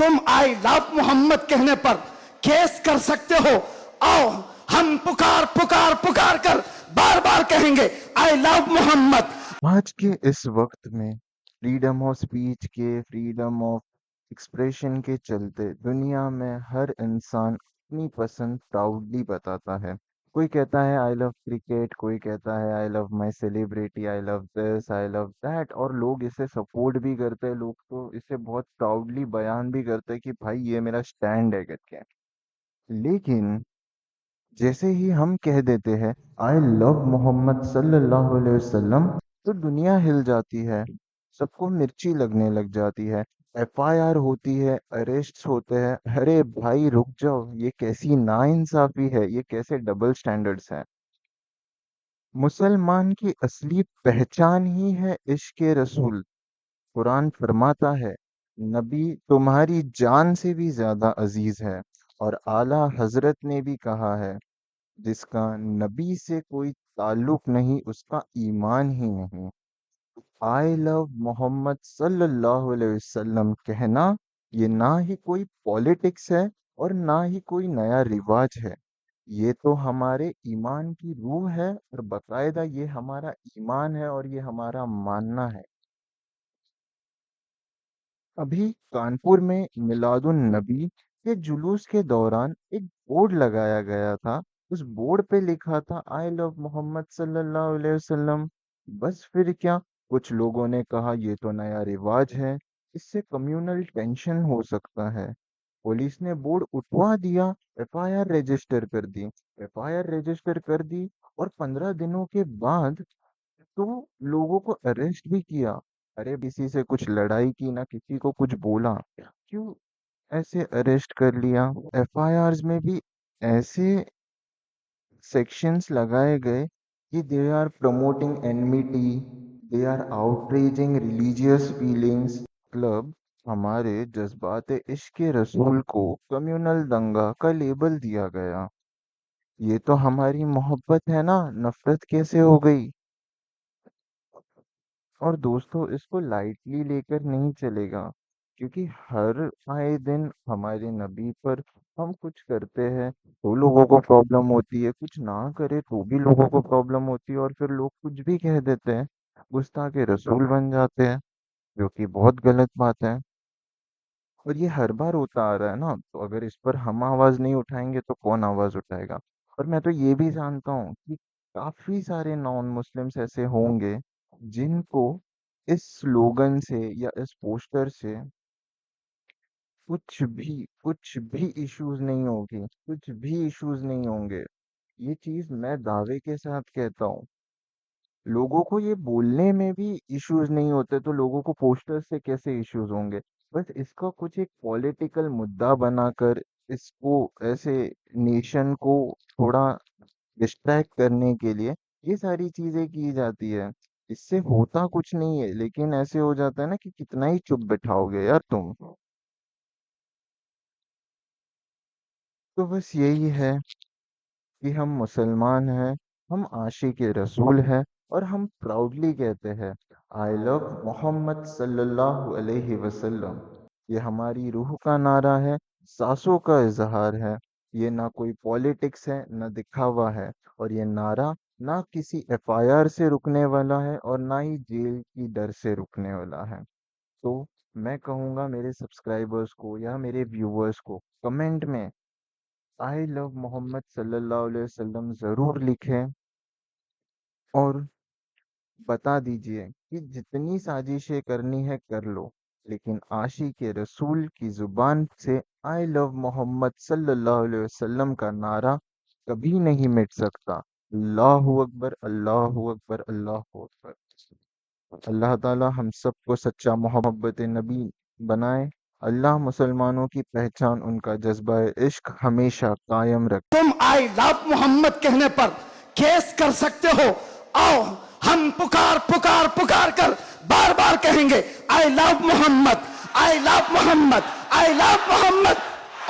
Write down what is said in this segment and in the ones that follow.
तुम आई लव मोहम्मद कहने पर केस कर सकते हो। आओ हम पुकार पुकार पुकार कर बार बार कहेंगे आई लव मोहम्मद। आज के इस वक्त में फ्रीडम ऑफ स्पीच के, फ्रीडम ऑफ एक्सप्रेशन के चलते दुनिया में हर इंसान अपनी पसंद प्राउडली बताता है। कोई कहता है आई लव क्रिकेट, कोई कहता है I love my celebrity, I love this, I love that, और लोग इसे सपोर्ट भी करते हैं। लोग तो इसे बहुत प्राउडली बयान भी करते हैं कि भाई ये मेरा स्टैंड है करके। लेकिन जैसे ही हम कह देते हैं आई लव मोहम्मद सल्लल्लाहु अलैहि वसल्लम, तो दुनिया हिल जाती है, सबको मिर्ची लगने लग जाती है, एफआईआर होती है, अरेस्ट होते हैं। अरे भाई रुक जाओ, ये कैसी नाइंसाफी है, ये कैसे डबल स्टैंडर्ड्स हैं। मुसलमान की असली पहचान ही है इश्क रसूल। कुरान फरमाता है नबी तुम्हारी जान से भी ज्यादा अजीज है, और आला हजरत ने भी कहा है जिसका नबी से कोई ताल्लुक नहीं उसका ईमान ही नहीं। आई लव मोहम्मद सल्लल्लाहु अलैहि वसल्लम कहना ये ना ही कोई पॉलिटिक्स है और ना ही कोई नया रिवाज है। ये तो हमारे ईमान की रूह है, और बकायदा ये हमारा ईमान है और ये हमारा मानना है। अभी कानपुर में मिलादुन नबी के जुलूस के दौरान एक बोर्ड लगाया गया था। उस बोर्ड पे लिखा था आई लव मोहम्मद सल्लल्लाहु अलैहि वसल्लम। बस फिर क्या, कुछ लोगों ने कहा ये तो नया रिवाज है, इससे कम्युनल टेंशन हो सकता है। पुलिस ने बोर्ड उठवा दिया, एफआईआर रजिस्टर कर दी। एफआईआर रजिस्टर कर दी, और 15 दिनों के बाद तो लोगों को अरेस्ट भी किया। अरे किसी से कुछ लड़ाई की ना किसी को कुछ बोला, क्यों ऐसे अरेस्ट कर लिया। एफआईआर्स में भी ऐसे सेक्शंस लगाए गए कि they are promoting enmity, they are outreaching religious feelings. मतलब हमारे जज्बात इश्क रसूल को कम्युनल दंगा का लेबल दिया गया। ये तो हमारी मोहब्बत है ना, नफरत कैसे हो गई। और दोस्तों इसको लाइटली लेकर नहीं चलेगा, क्योंकि हर आए दिन हमारे नबी पर हम कुछ करते हैं तो लोगों को प्रॉब्लम होती है, कुछ ना करे तो भी लोगों को प्रॉब्लम होती है, और फिर लोग कुछ भी कह देते हैं, गुस्ताख रसूल बन जाते हैं, जो कि बहुत गलत बात है। और ये हर बार होता आ रहा है ना, तो अगर इस पर हम आवाज नहीं उठाएंगे तो कौन आवाज उठाएगा। और मैं तो ये भी जानता हूँ कि काफी सारे नॉन मुस्लिम्स ऐसे होंगे जिनको इस स्लोगन से या इस पोस्टर से कुछ भी इश्यूज नहीं होगी, कुछ भी इश्यूज नहीं होंगे। ये चीज मैं दावे के साथ कहता हूँ। लोगों को ये बोलने में भी इश्यूज नहीं होते, तो लोगों को पोस्टर से कैसे इश्यूज होंगे। बस इसका कुछ एक पॉलिटिकल मुद्दा बनाकर इसको ऐसे नेशन को थोड़ा डिस्ट्रैक्ट करने के लिए ये सारी चीजें की जाती है। इससे होता कुछ नहीं है, लेकिन ऐसे हो जाता है ना कि कितना ही चुप बैठाओगे यार तुम। तो बस यही है कि हम मुसलमान हैं, हम आशिक रसूल हैं, और हम प्राउडली कहते हैं आई लव मोहम्मद सल्लल्लाहु अलैहि वसल्लम। ये हमारी रूह का नारा है, सांसों का इजहार है। ये ना कोई पॉलिटिक्स है ना दिखावा है, और ये नारा ना किसी एफआईआर से रुकने वाला है और ना ही जेल की डर से रुकने वाला है। तो मैं कहूँगा मेरे सब्सक्राइबर्स को या मेरे व्यूअर्स को कमेंट में आई लव मोहम्मद सल्लल्लाहु अलैहि वसल्लम जरूर लिखें, और बता दीजिए कि जितनी साजिशें करनी है कर लो, लेकिन आशिक रसूल की जुबान से आई लव मोहम्मद सल्लल्लाहु अलैहि वसल्लम का नारा कभी नहीं मिट सकता। अल्लाहु अकबर, अल्लाहु अकबर, अल्लाहु अकबर। अल्लाह ताला हम सबको सच्चा मोहब्बत नबी बनाए। अल्लाह मुसलमानों की पहचान उनका जज्बा इश्क हमेशा कायम रखे। तुम आई लव मोहम्मद कहने पर केस कर सकते हो। आओ हम पुकार पुकार पुकार कर बार बार कहेंगे I love Muhammad, I love Muhammad, I love Muhammad.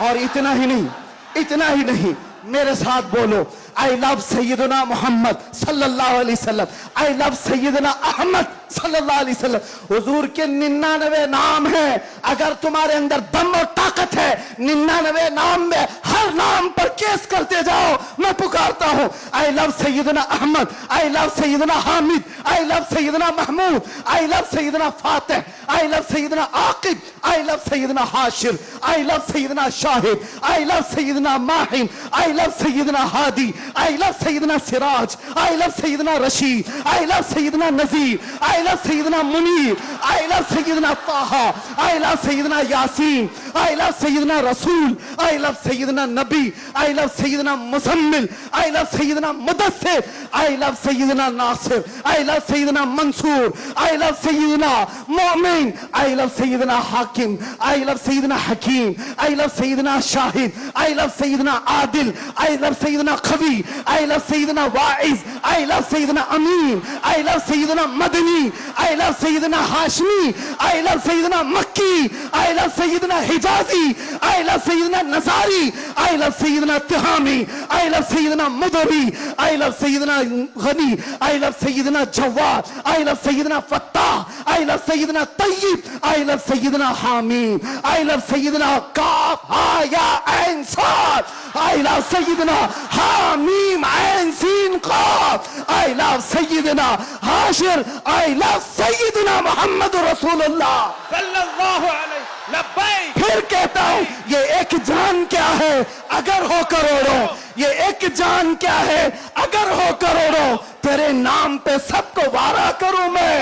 और इतना ही नहीं, इतना ही नहीं, मेरे साथ बोलो, आई लव सैयदना मोहम्मद सल्लल्लाहु अलैहि वसल्लम, आई लव सैयदना अहमद सल्लल्लाहु अलैहि वसल्लम। हुजूर के 99 नाम हैं। अगर तुम्हारे अंदर दम और ताकत है, 99 नाम में हर नाम पर केस करते जाओ। मैं पुकारता हूं, आई लव सैयदना अहमद, आई लव सैयदना हामिद, आई लव सैयदना महमूद, आई लव सैयदना फातिह, आई लव सैयदना आकिब, आई लव सैयदना हाशिर, आई लव सैयदना शाहिद, आई लव सैयदना माहिन, आई लव सैयदना हादी, आई लव सैयदना सिराज, आई लव सैयदना रशीद, आई लव सैयदना नजीर, आई लव सैयदना मुनीर, आई लव सैयदना ताहा, आई लव सैयदना यासीन, आई लव सैयदना रसूल, आई लव सैयदना नबी, आई लव सैयदना मुजम्मिल, आई लव सैयदना मुदस्सिर, आई लव सैयदना नासिर, आई लव सैयदना मंसूर, आई लव सैयदना मोमिन, आई लव सैयदना हाकिम, आई लव सैयदना हकीम, आई लव सैयदना शाहिद, आई लव सैयदना आदिल, आई लव सैयदना खवी, आई लव सैयदना वाइज, आई लव सैयदना अमीन, आई लव सैयदना मदनी, आई लव सैयदना हाशमी, आई लव सैयदना मक्की, आई लव सैयदना हिजाजी, आई लव सैयदना नसारी, आई लव सैयदना तिहामी, आई लव सैयदना मदरी, आई लव सैयदना गनी, आई लव सैयदना जवाद, आई लव सैयदना फत्ताह, आई लव सैयदना तय्यब, आई लव सैयदना हामीद, आई लव सैयदना काफ हा या ऐन साद, आई लव सैयदना हामीम ऐन सीन काफ, आई लव सैयदना हाशिर, आई लव सैयदना मोहम्मद रसूलुल्लाह सल्लल्लाहु अलैहि लब्बैक। फिर कहता हूं, ये एक जान क्या है अगर हो करोड़ों, ये एक जान क्या है अगर हो करोड़ों, तेरे नाम पे सबको वारा करूं मैं,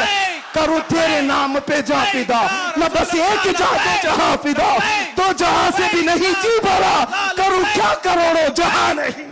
करूं तेरे नाम पे जा फिदा, मैं बस एक जा तो जहां फिदा, तो जहां से भी नहीं जी भरा, करूं क्या करोड़ों जहां नहीं।